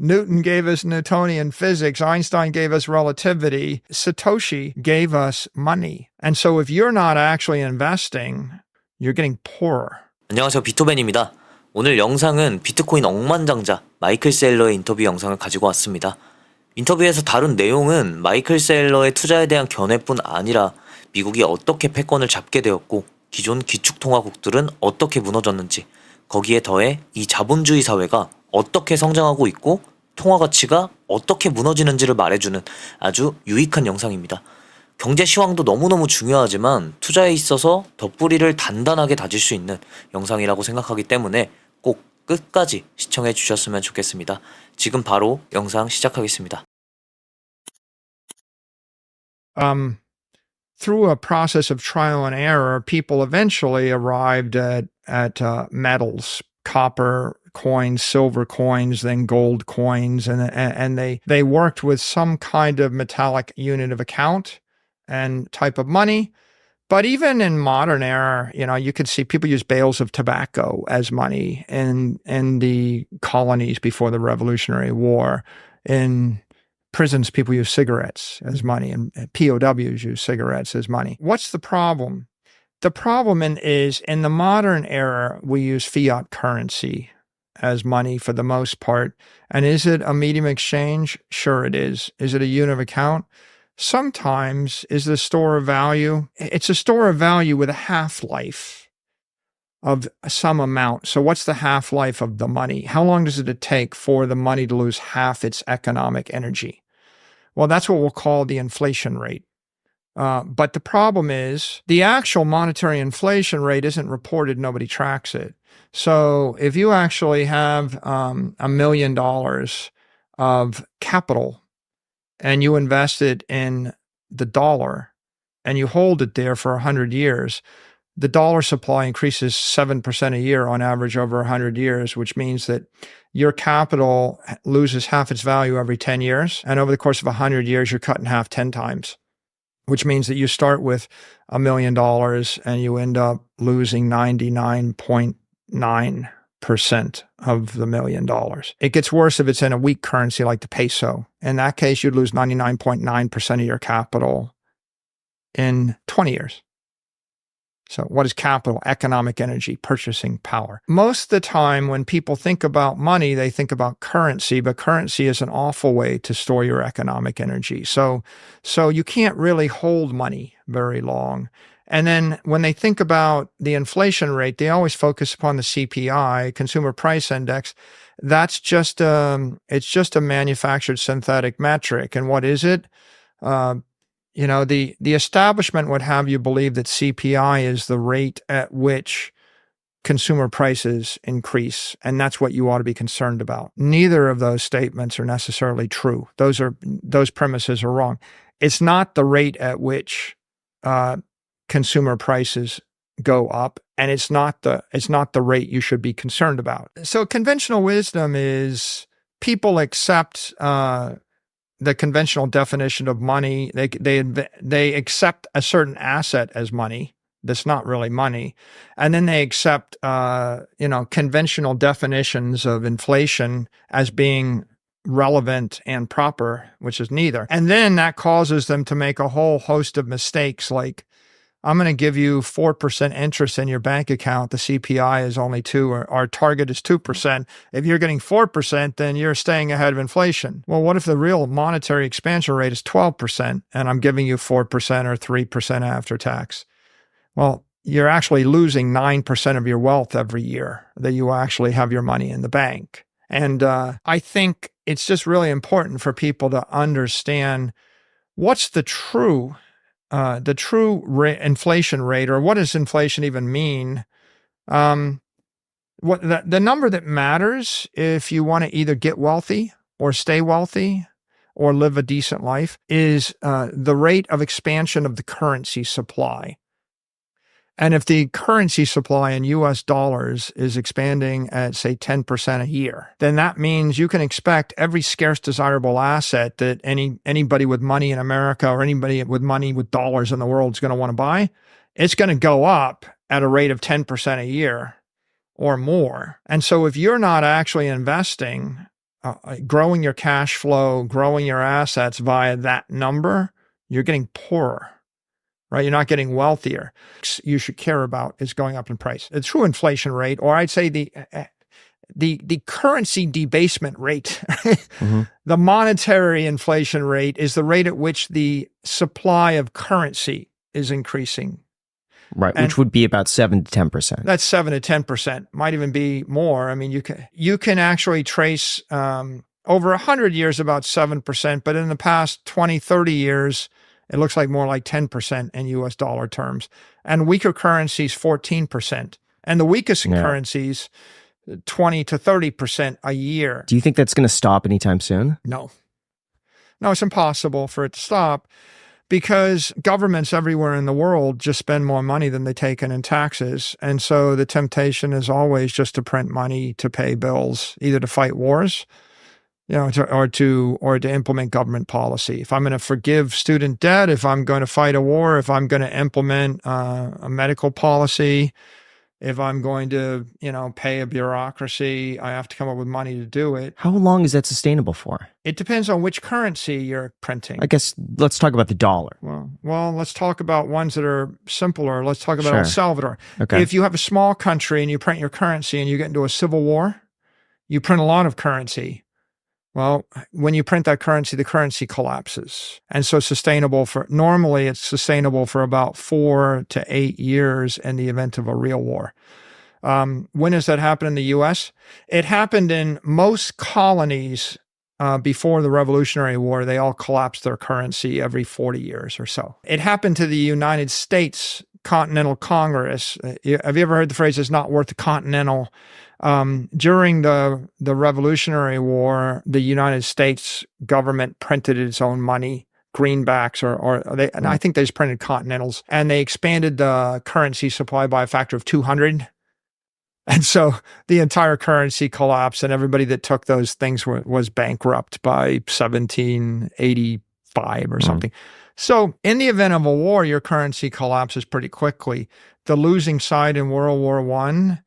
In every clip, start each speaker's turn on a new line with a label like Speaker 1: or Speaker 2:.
Speaker 1: Newton gave us Newtonian physics. Einstein gave us relativity. Satoshi gave us money. And so if you're not actually investing, you're getting poorer.
Speaker 2: 안녕하세요. 비토벤입니다. 오늘 영상은 비트코인 억만장자 마이클세일러의 인터뷰 영상을 가지고 왔습니다. 인터뷰에서 다룬 내용은 마이클세일러의 투자에 대한 견해뿐 아니라 미국이 어떻게 패권을 잡게 되었고 기존 기축통화국들은 어떻게 무너졌는지, 거기에 더해 이 자본주의 사회가 어떻게 성장하고 있고 통화가치가 어떻게 무너지는지를 말해주는 아주 유익한 영상입니다. 경제 시황도 너무너무 중요하지만 투자에 있어서 덧뿌리를 단단하게 다질 수 있는 영상이라고 생각하기 때문에 꼭 끝까지 시청해 주셨으면 좋겠습니다. 지금 바로 영상 시작하겠습니다.
Speaker 1: Through a process of trial and error, people eventually arrived at metals, copper coins, silver coins, then gold coins, and they worked with some kind of metallic unit of account and type of money. But even in modern era, you could see people use bales of tobacco as money in the colonies before the Revolutionary War. In prisons, people use cigarettes as money, and POWs use cigarettes as money. What's the problem? The problem is in the modern era, we use fiat currency as money for the most part. And is it a medium exchange? Sure it is. Is it a unit of account? Sometimes. Is it a store of value? It's a store of value with a half-life of some amount. So what's the half-life of the money? How long does it take for the money to lose half its economic energy? Well, that's what we'll call the inflation rate. But the problem is the actual monetary inflation rate isn't reported. Nobody tracks it. So if you actually have $1 million of capital and you invest it in the dollar and you hold it there for 100 years, the dollar supply increases 7% a year on average over 100 years, which means that your capital loses half its value every 10 years. And over the course of 100 years, you're cut in half 10 times, which means that you start with $1 million and you end up losing 99.9% of the $1 million. It gets worse if it's in a weak currency like the peso. In that case, you'd lose 99.9% of your capital in 20 years. So what is capital? Economic energy, purchasing power. Most of the time when people think about money, they think about currency, but currency is an awful way to store your economic energy. So you can't really hold money very long. And then when they think about the inflation rate, they always focus upon the CPI, Consumer Price Index. That's just it's just a manufactured synthetic metric. And what is it? The establishment would have you believe that CPI is the rate at which consumer prices increase, and that's what you ought to be concerned about. Neither of those statements are necessarily true. Those premises are wrong. It's not the rate at which consumer prices go up, and it's not the rate you should be concerned about. So conventional wisdom is people accept the conventional definition of money. They accept a certain asset as money that's not really money, and then they accept conventional definitions of inflation as being relevant and proper, which is neither. And then that causes them to make a whole host of mistakes, like, I'm going to give you 4% interest in your bank account. The CPI is only 2%, or our target is 2%. If you're getting 4%, then you're staying ahead of inflation. Well, what if the real monetary expansion rate is 12% and I'm giving you 4% or 3% after tax? Well, you're actually losing 9% of your wealth every year that you actually have your money in the bank. And I think it's just really important for people to understand what's the true inflation rate, or what does inflation even mean? The number that matters if you want to either get wealthy or stay wealthy or live a decent life is the rate of expansion of the currency supply. And if the currency supply in US dollars is expanding at, say, 10% a year, then that means you can expect every scarce desirable asset that anybody with money in America or anybody with money with dollars in the world is going to want to buy. It's going to go up at a rate of 10% a year or more. And so if you're not actually investing growing your cash flow, growing your assets via that number, you're getting poorer, right? You're not getting wealthier. You should care about is going up in price. The true inflation rate, or I'd say the currency debasement rate, the monetary inflation rate is the rate at which the supply of currency is increasing.
Speaker 3: Right, which would be about 7 to 10%.
Speaker 1: That's 7 to 10%, might even be more. I mean, you can actually trace over 100 years about 7%, but in the past 20, 30 years, it looks like more like 10% in US dollar terms. And weaker currencies, 14%. And the weakest currencies, 20 to 30% a year.
Speaker 3: Do you think that's going to stop anytime soon?
Speaker 1: No, it's impossible for it to stop, because governments everywhere in the world just spend more money than they take in taxes. And so the temptation is always just to print money to pay bills, either to fight wars, or to implement government policy. If I'm going to forgive student debt, if I'm going to fight a war, if I'm going to implement a medical policy, if I'm going to, pay a bureaucracy, I have to come up with money to do it.
Speaker 3: How long is that sustainable for?
Speaker 1: It depends on which currency you're printing.
Speaker 3: I guess let's talk about the dollar.
Speaker 1: Well, let's talk about ones that are simpler. Let's talk about El Salvador.
Speaker 3: Okay.
Speaker 1: If you have a small country and you print your currency and you get into a civil war, you print a lot of currency. Well, when you print that currency, the currency collapses. And so normally it's sustainable for about 4 to 8 years in the event of a real war. When does that happen in the U.S.? It happened in most colonies before the Revolutionary War. They all collapsed their currency every 40 years or so. It happened to the United States Continental Congress. Have you ever heard the phrase, it's not worth the continental? During the Revolutionary War, the United States government printed its own money, greenbacks, and I think they just printed continentals, and they expanded the currency supply by a factor of 200. And so the entire currency collapsed, and everybody that took those things was bankrupt by 1785 or something. So in the event of a war, your currency collapses pretty quickly. The losing side in World War I,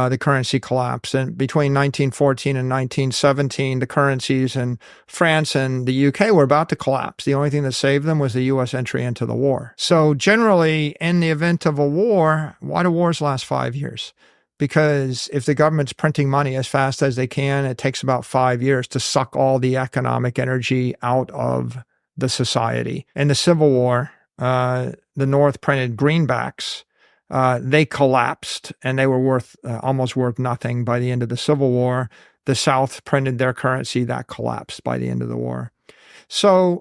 Speaker 1: the currency collapsed. And between 1914 and 1917, the currencies in France and the UK were about to collapse. The only thing that saved them was the U.S. entry into the war. So generally, in the event of a war, why do wars last 5 years? Because if the government's printing money as fast as they can, it takes about 5 years to suck all the economic energy out of the society. In the Civil War, the North printed greenbacks. They collapsed, and they were almost worth nothing by the end of the Civil War. The South printed their currency, that collapsed by the end of the war. So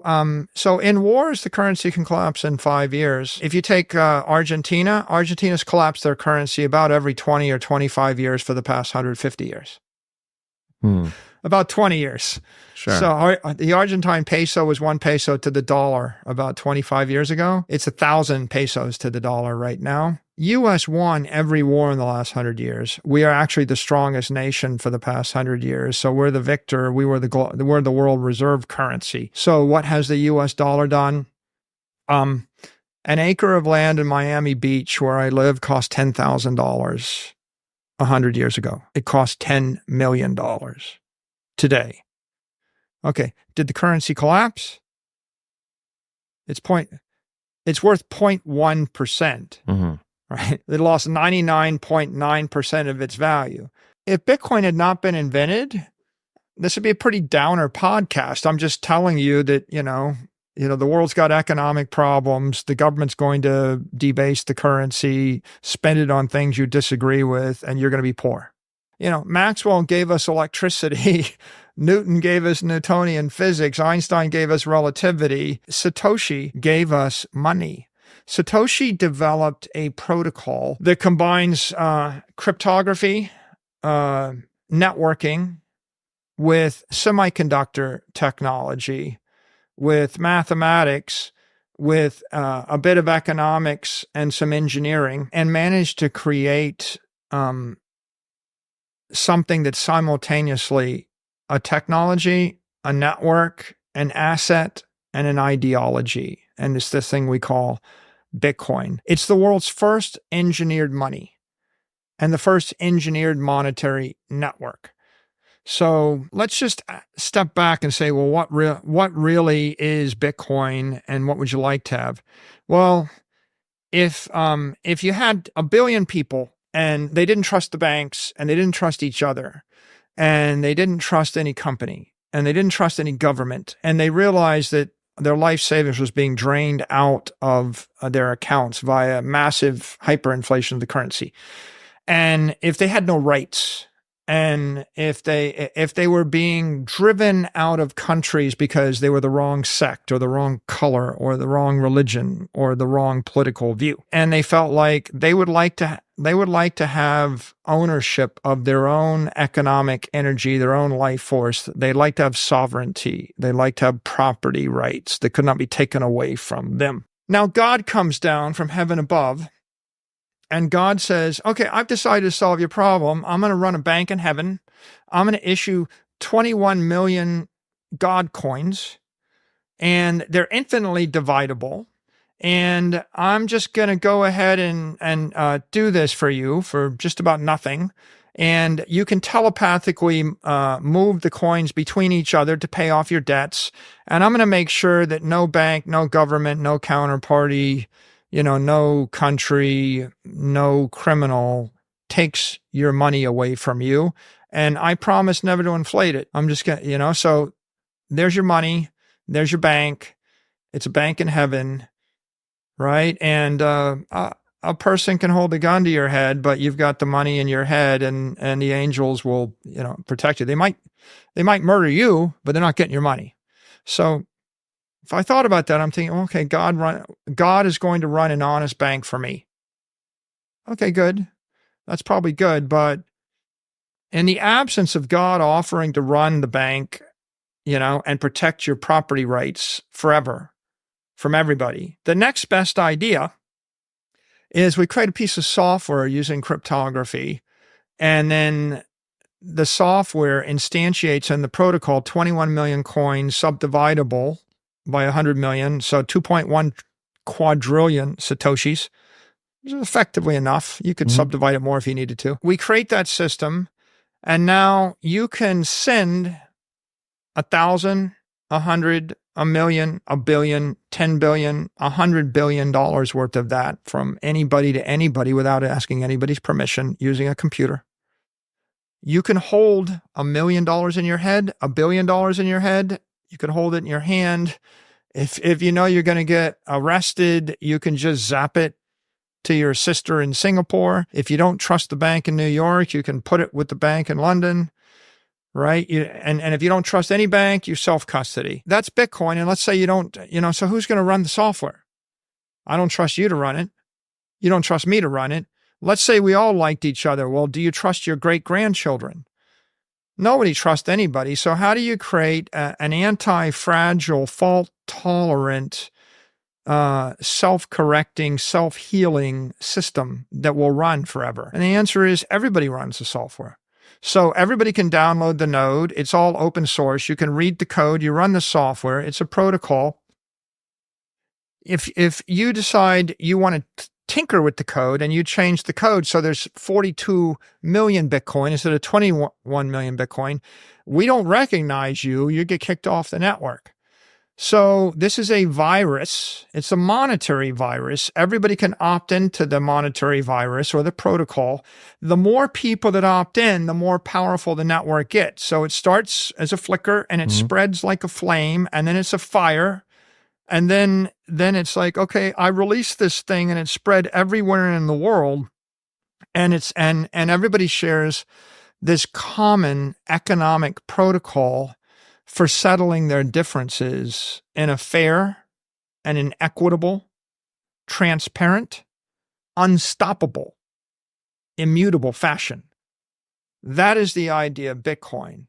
Speaker 1: in wars, the currency can collapse in 5 years. If you take Argentina's collapsed their currency about every 20 or 25 years for the past 150 years. About 20 years.
Speaker 3: Sure.
Speaker 1: So the Argentine peso was 1 peso to the dollar about 25 years ago. It's 1,000 pesos to the dollar right now. U.S. won every war in the last 100 years. We are actually the strongest nation for the past 100 years. So we're the victor. We're the world reserve currency. So what has the U.S. dollar done? An acre of land in Miami Beach where I live cost $10,000 100 years ago. It cost $10 million today. Okay. Did the currency collapse? It's worth 0.1%. Right? It lost 99.9% of its value. If Bitcoin had not been invented, this would be a pretty downer podcast. I'm just telling you that, the world's got economic problems. The government's going to debase the currency, spend it on things you disagree with, and you're going to be poor. Maxwell gave us electricity. Newton gave us Newtonian physics. Einstein gave us relativity. Satoshi gave us money. Satoshi developed a protocol that combines cryptography, networking, with semiconductor technology, with mathematics, with a bit of economics and some engineering, and managed to create something that's simultaneously a technology, a network, an asset, and an ideology. And it's this thing we call Bitcoin. It's the world's first engineered money and the first engineered monetary network. So let's just step back and say, well, what really is Bitcoin, and what would you like to have? Well, if you had 1 billion people and they didn't trust the banks and they didn't trust each other and they didn't trust any company and they didn't trust any government, and they realized that their life savings was being drained out of their accounts via massive hyperinflation of the currency, and if they had no rights, and if they were being driven out of countries because they were the wrong sect or the wrong color or the wrong religion or the wrong political view, and they felt like they would like to have ownership of their own economic energy, their own life force. They like to have sovereignty. They like to have property rights that could not be taken away from them. Now God comes down from heaven above, and God says, okay, I've decided to solve your problem. I'm going to run a bank in heaven. I'm going to issue 21 million God coins, and they're infinitely dividable. And I'm just going to go ahead and do this for you for just about nothing. And you can telepathically move the coins between each other to pay off your debts. And I'm going to make sure that no bank, no government, no counterparty, no country, no criminal takes your money away from you. And I promise never to inflate it. I'm just going to, so there's your money. There's your bank. It's a bank in heaven, right? And a person can hold a gun to your head, but you've got the money in your head, and the angels will, protect you. They might murder you, but they're not getting your money. So if I thought about that, I'm thinking, okay, God is going to run an honest bank for me. Okay, good. That's probably good. But in the absence of God offering to run the bank, and protect your property rights forever from everybody, the next best idea is we create a piece of software using cryptography, and then the software instantiates in the protocol 21 million coins subdividable by 100 million, so 2.1 quadrillion Satoshis. Which is effectively enough. You could subdivide it more if you needed to. We create that system, and now you can send 1,000, 100, 1,000,000, 1,000,000,000, 10 billion, $100 billion worth of that from anybody to anybody without asking anybody's permission using a computer. You can hold $1 million in your head, $1 billion in your head. You can hold it in your hand. If you know you're going to get arrested, you can just zap it to your sister in Singapore. If you don't trust the bank in New York, you can put it with the bank in London, right? And if you don't trust any bank, you self-custody. That's Bitcoin. And let's say you don't, so who's going to run the software? I don't trust you to run it. You don't trust me to run it. Let's say we all liked each other. Well, do you trust your great-grandchildren? Nobody trusts anybody. So how do you create an anti-fragile, fault-tolerant, self-correcting, self-healing system that will run forever? And the answer is everybody runs the software. So everybody can download the node. It's all open source. You can read the code. You run the software. It's a protocol. If you decide you want to tinker with the code and you change the code so there's 42 million Bitcoin instead of 21 million Bitcoin, we don't recognize you. You get kicked off the network. So this is a virus. It's a monetary virus. Everybody can opt into the monetary virus or the protocol. The more people that opt in, the more powerful the network gets. So it starts as a flicker and it spreads like a flame, and then it's a fire. And then it's like, okay, I released this thing and it spread everywhere in the world. And and everybody shares this common economic protocol for settling their differences in a fair and an equitable, transparent, unstoppable, immutable fashion. That is the idea of Bitcoin.